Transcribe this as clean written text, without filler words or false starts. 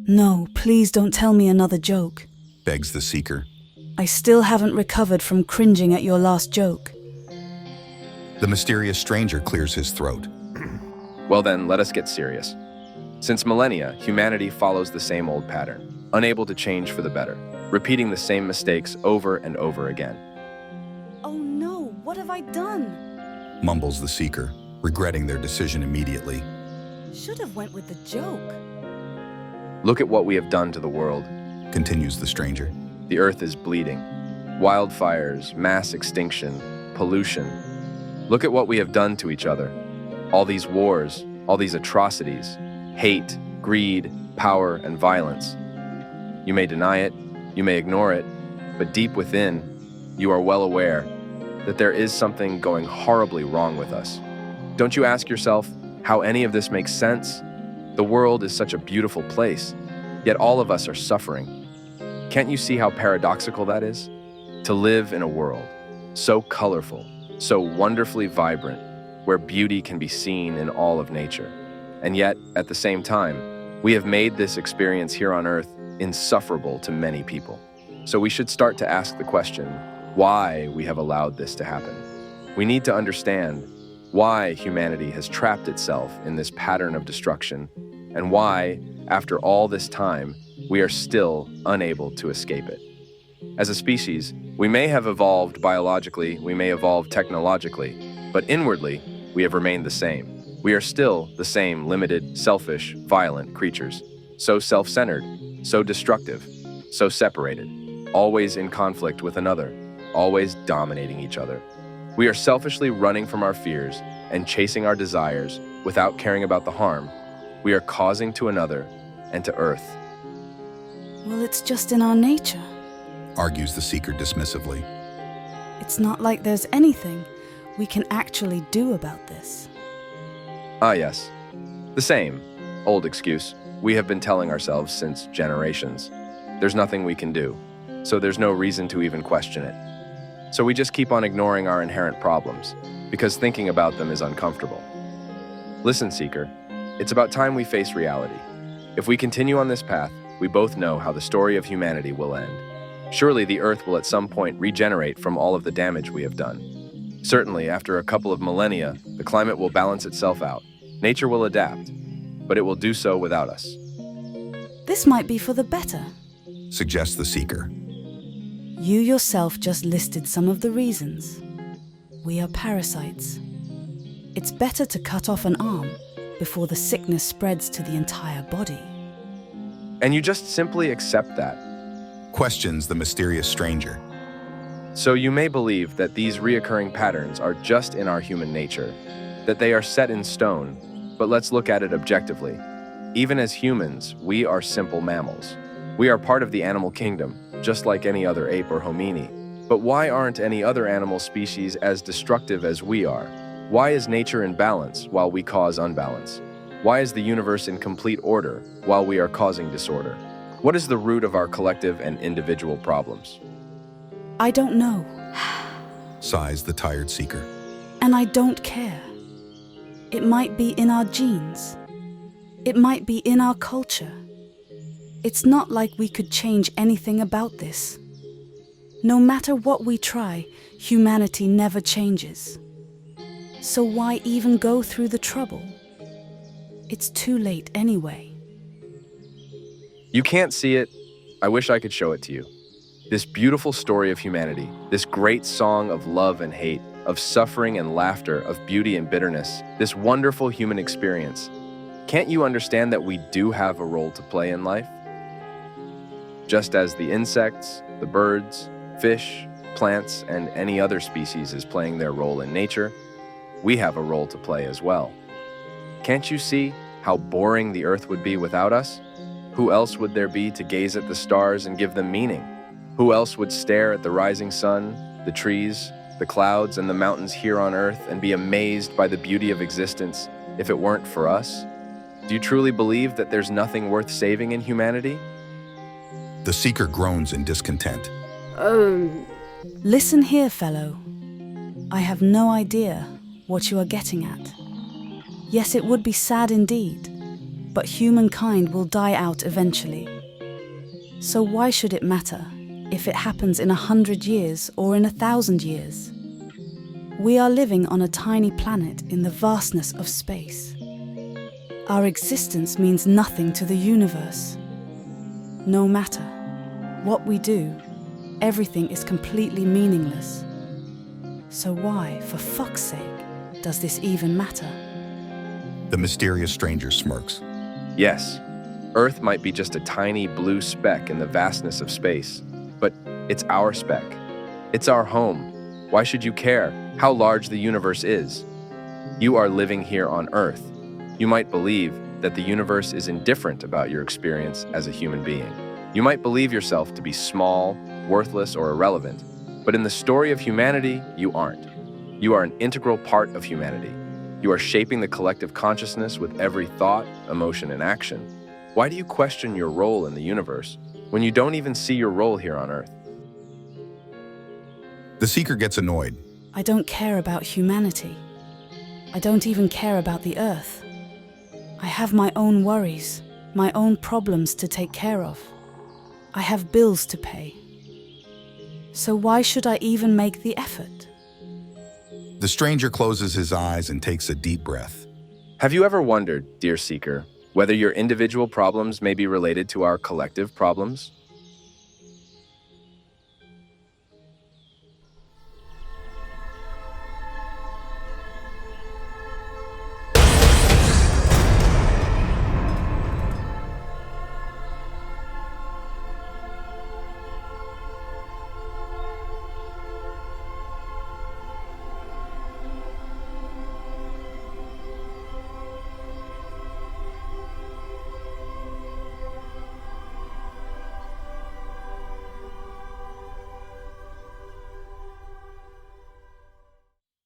No, please don't tell me another joke. Begs the Seeker. I still haven't recovered from cringing at your last joke. The mysterious stranger clears his throat. Well then, let us get serious. Since millennia, humanity follows the same old pattern, unable to change for the better, repeating the same mistakes over and over again. Oh no, what have I done? Mumbles the Seeker, regretting their decision immediately. Should have went with the joke. Look at what we have done to the world. Continues the stranger. The earth is bleeding. Wildfires, mass extinction, pollution. Look at what we have done to each other. All these wars, all these atrocities, hate, greed, power, and violence. You may deny it, you may ignore it, but deep within, you are well aware that there is something going horribly wrong with us. Don't you ask yourself how any of this makes sense? The world is such a beautiful place, yet all of us are suffering. Can't you see how paradoxical that is? To live in a world so colorful, so wonderfully vibrant, where beauty can be seen in all of nature. And yet, at the same time, we have made this experience here on Earth insufferable to many people. So we should start to ask the question, why we have allowed this to happen. We need to understand why humanity has trapped itself in this pattern of destruction, and why, after all this time, we are still unable to escape it. As a species, we may have evolved biologically, we may evolve technologically, but inwardly, we have remained the same. We are still the same limited, selfish, violent creatures, so self-centered, so destructive, so separated, always in conflict with another, always dominating each other. We are selfishly running from our fears and chasing our desires without caring about the harm we are causing to another and to Earth. Well, it's just in our nature. Argues the Seeker dismissively. It's not like there's anything we can actually do about this. Ah, yes. The same old excuse we have been telling ourselves since generations. There's nothing we can do, so there's no reason to even question it. So we just keep on ignoring our inherent problems, because thinking about them is uncomfortable. Listen, Seeker, it's about time we face reality. If we continue on this path, we both know how the story of humanity will end. Surely the Earth will at some point regenerate from all of the damage we have done. Certainly, after a couple of millennia, the climate will balance itself out. Nature will adapt, but it will do so without us. This might be for the better. Suggests the Seeker. You yourself just listed some of the reasons. We are parasites. It's better to cut off an arm before the sickness spreads to the entire body. And you just simply accept that. Questions the mysterious stranger. So you may believe that these reoccurring patterns are just in our human nature, that they are set in stone, but let's look at it objectively. Even as humans, we are simple mammals. We are part of the animal kingdom, just like any other ape or homini. But why aren't any other animal species as destructive as we are? Why is nature in balance while we cause unbalance? Why is the universe in complete order while we are causing disorder? What is the root of our collective and individual problems? I don't know, Sighs the tired Seeker. and I don't care. It might be in our genes. It might be in our culture. It's not like we could change anything about this. No matter what we try, humanity never changes. So why even go through the trouble? It's too late anyway. You can't see it. I wish I could show it to you. This beautiful story of humanity, this great song of love and hate, of suffering and laughter, of beauty and bitterness, this wonderful human experience. Can't you understand that we do have a role to play in life? Just as the insects, the birds, fish, plants, and any other species is playing their role in nature, we have a role to play as well. Can't you see how boring the Earth would be without us? Who else would there be to gaze at the stars and give them meaning? Who else would stare at the rising sun, the trees, the clouds, and the mountains here on Earth and be amazed by the beauty of existence if it weren't for us? Do you truly believe that there's nothing worth saving in humanity? The Seeker groans in discontent. Listen here, fellow. I have no idea what you are getting at. Yes, it would be sad indeed but humankind will die out eventually. So why should it matter if it happens in 100 years or in 1,000 years? We are living on a tiny planet in the vastness of space. Our existence means nothing to the universe. No matter what we do, everything is completely meaningless. So why, for fuck's sake, does this even matter? The mysterious stranger smirks. Yes, Earth might be just a tiny blue speck in the vastness of space, but it's our speck. It's our home. Why should you care how large the universe is? You are living here on Earth. You might believe that the universe is indifferent about your experience as a human being. You might believe yourself to be small, worthless, or irrelevant, but in the story of humanity, you aren't. You are an integral part of humanity. You are shaping the collective consciousness with every thought, emotion, and action. Why do you question your role in the universe when you don't even see your role here on Earth? The seeker gets annoyed. I don't care about humanity. I don't even care about the Earth. I have my own worries, my own problems to take care of. I have bills to pay. So why should I even make the effort? The stranger closes his eyes and takes a deep breath. Have you ever wondered, dear seeker, whether your individual problems may be related to our collective problems?